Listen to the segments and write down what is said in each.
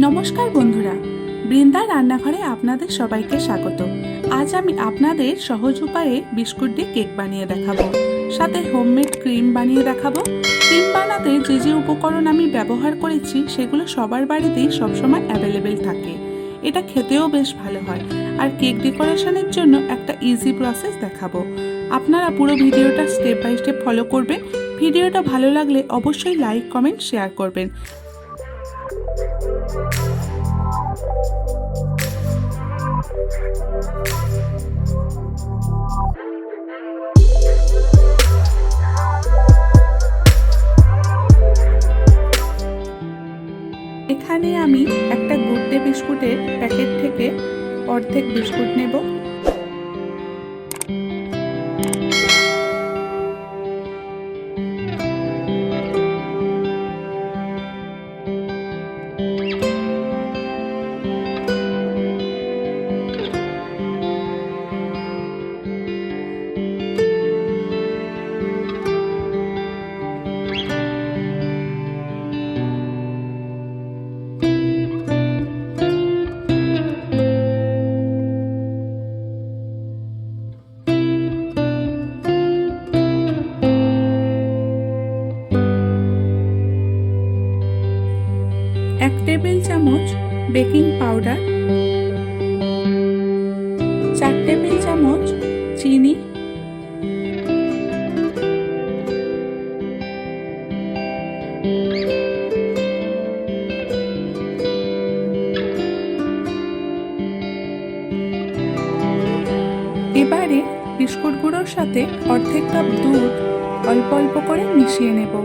নমস্কার বন্ধুরা, বৃন্দার রান্নাঘরে আপনাদের সবাইকে স্বাগত। আজ আমি আপনাদের সহজ উপায়ে বিস্কুট দিয়ে কেক বানিয়ে দেখাবো, সাথে হোমমেড ক্রিম বানিয়ে দেখাবো। ক্রিম বানাতে যে যে উপকরণ আমি ব্যবহার করেছি সেগুলো সবার বাড়িতেই সবসময় অ্যাভেলেবেল থাকে। এটা খেতেও বেশ ভালো হয়। আর কেক ডেকোরেশনের জন্য একটা ইজি প্রসেস দেখাবো। আপনারা পুরো ভিডিওটা স্টেপ বাই স্টেপ ফলো করবেন। ভিডিওটা ভালো লাগলে অবশ্যই লাইক, কমেন্ট, শেয়ার করবেন। এখানে আমি একটা গুড ডে বিস্কুটের প্যাকেট থেকে অর্ধেক বিস্কুট নেব। এক টেবিল চামচ বেকিং পাউডার, 4 টেবিল চামচ চিনি, এবারে বিস্কুট গুঁড়োর সাথে অর্ধেক কাপ দুধ অল্প অল্প করে মিশিয়ে নেব।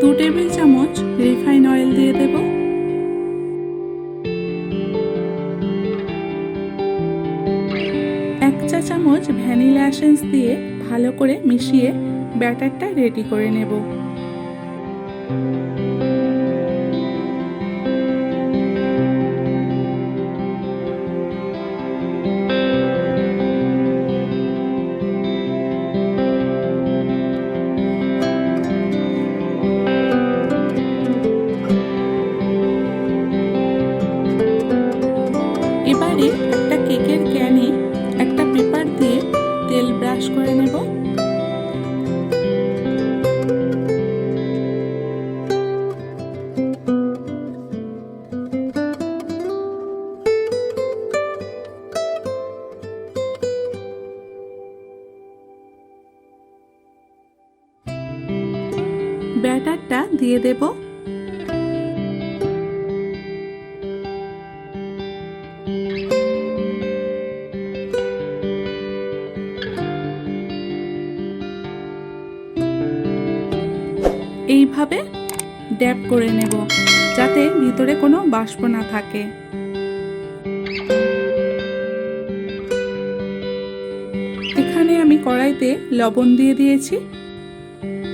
দু টেবিল চামচ রিফাইন অয়েল দিয়ে দেব। এক চা চামচ ভ্যানিলা এসেন্স দিয়ে ভালো করে মিশিয়ে ব্যাটারটা রেডি করে নেব। এবারে একটা কেকের ক্যানে একটা পেপার দিয়ে তেল ব্রাশ করে নেব। ব্যাটারটা দিয়ে দেব। এইভাবে ড্যাপ করে নেব যাতে ভিতরে কোনো বাষ্প না থাকে। এখানে আমি কড়াইতে লবণ দিয়ে দিয়েছি।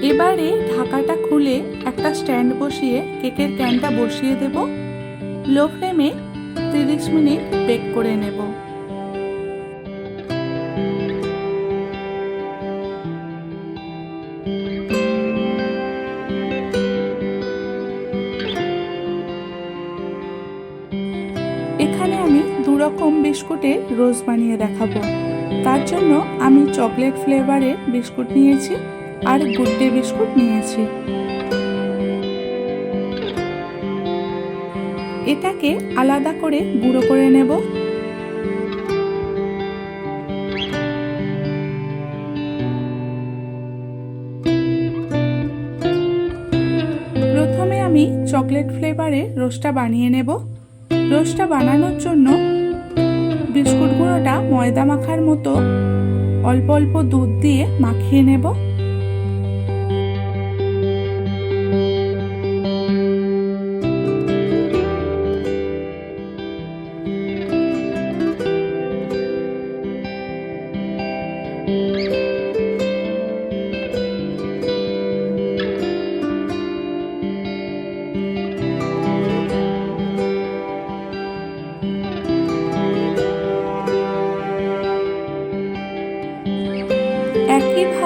এবারে ঢাকাটা খুলে একটা স্ট্যান্ড বসিয়ে কেকের ক্যানটা বসিয়ে দেব। লো ফ্লেমে 30 মিনিট বেক করে নেব। এখানে আমি 2 রকম বিস্কুটের রোজ বানিয়ে দেখাবো। তার জন্য আমি চকলেট ফ্লেভারের বিস্কুট নিয়েছি আর গুড ডে বিস্কুট নিয়েছি। এটাকে আলাদা করে গুঁড়ো করে নেব। প্রথমে আমি চকলেট ফ্লেভারের রোস্টটা বানিয়ে নেব। রোস্টটা বানানোর জন্য বিস্কুট গুঁড়োটা ময়দা মাখার মতো অল্প অল্প দুধ দিয়ে মাখিয়ে নেব।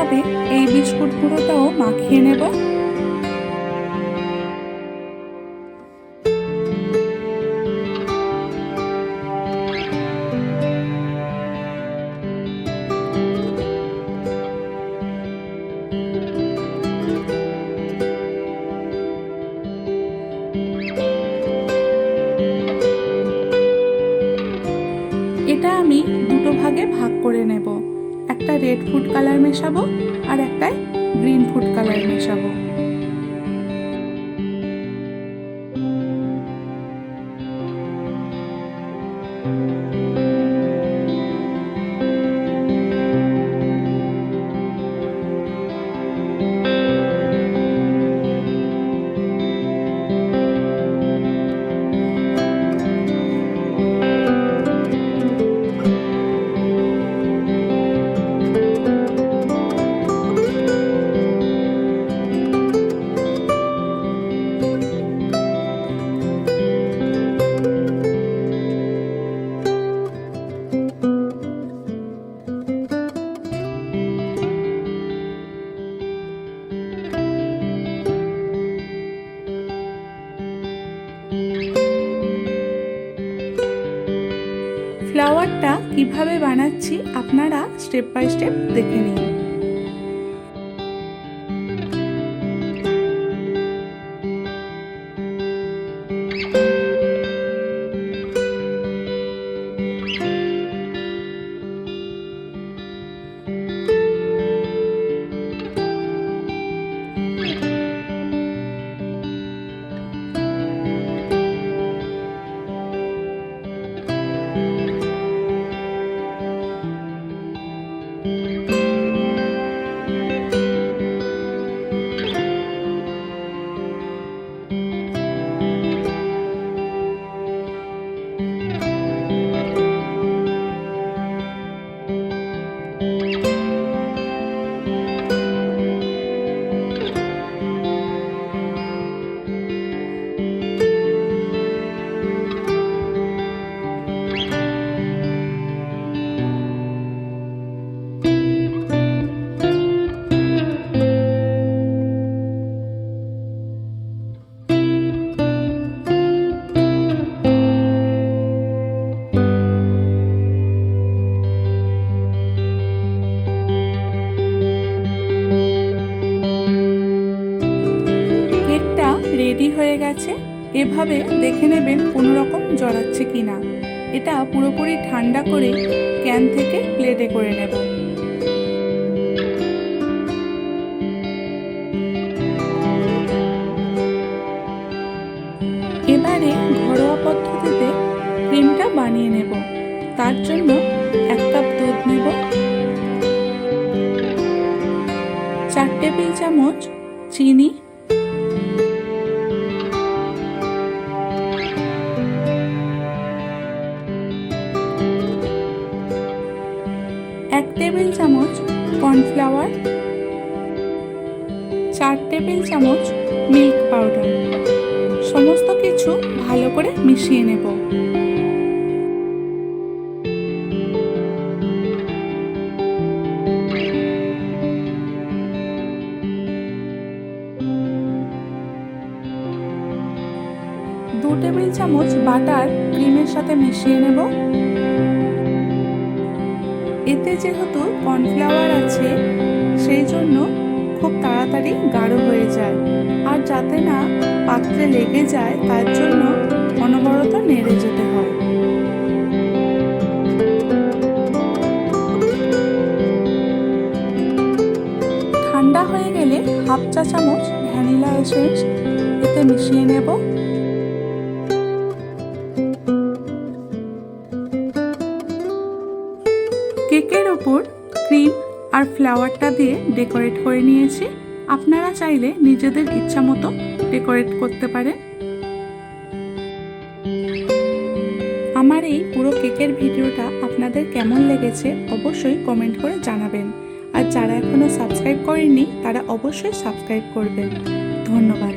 একইভাবে এই বিস্কুট গুঁড়োটাও মাখিয়ে নেব। এটা আমি দুটো ভাগে ভাগ করে নেব, একটা রেড ফুড কালার মেশাবো আর একটায় গ্রিন ফুড কালার মেশাবো। ফ্লাওয়ারটা কিভাবে বানাচ্ছি আপনারা স্টেপ বাই স্টেপ দেখে নিন। রেডি হয়ে গেছে। এভাবে দেখে নেবেন কোনো রকম জড়াচ্ছে কিনা। এটা পুরোপুরি ঠান্ডা করে ক্যান থেকে প্লেটে করে নেব। এবারে ঘরোয়া পদ্ধতিতে ক্রিমটা বানিয়ে নেব। তার জন্য 1 কাপ দুধ নেব, 4 টেবিল চামচ চিনি, 1 টেবিল চামচ কর্নফ্লাওয়ার, 4 টেবিল চামচ মিল্ক পাউডার। সমস্ত কিছু ভালো করে মিশিয়ে নেব। দু টেবিল চামচ বাটার ক্রিমের সাথে মিশিয়ে নেব। এতে যেহেতু কর্নফ্লাওয়ার আছে সেই জন্য খুব তাড়াতাড়ি গাঢ় হয়ে যায়, আর যাতে না পাত্রে লেগে যায় তার জন্য অনবরত নেড়ে যেতে হয়। ঠান্ডা হয়ে গেলে 1/2 চা চামচ ভ্যানিলা এসেন্স এতে মিশিয়ে নেব। কেকের ওপর ক্রিম আর ফ্লাওয়ারটা দিয়ে ডেকোরেট করে নিয়েছি। আপনারা চাইলে নিজেদের ইচ্ছা মতো ডেকোরেট করতে পারেন। আমার এই পুরো কেকের ভিডিওটা আপনাদের কেমন লেগেছে অবশ্যই কমেন্ট করে জানাবেন। আর যারা এখনো সাবস্ক্রাইব করেননি তারা অবশ্যই সাবস্ক্রাইব করবেন। ধন্যবাদ।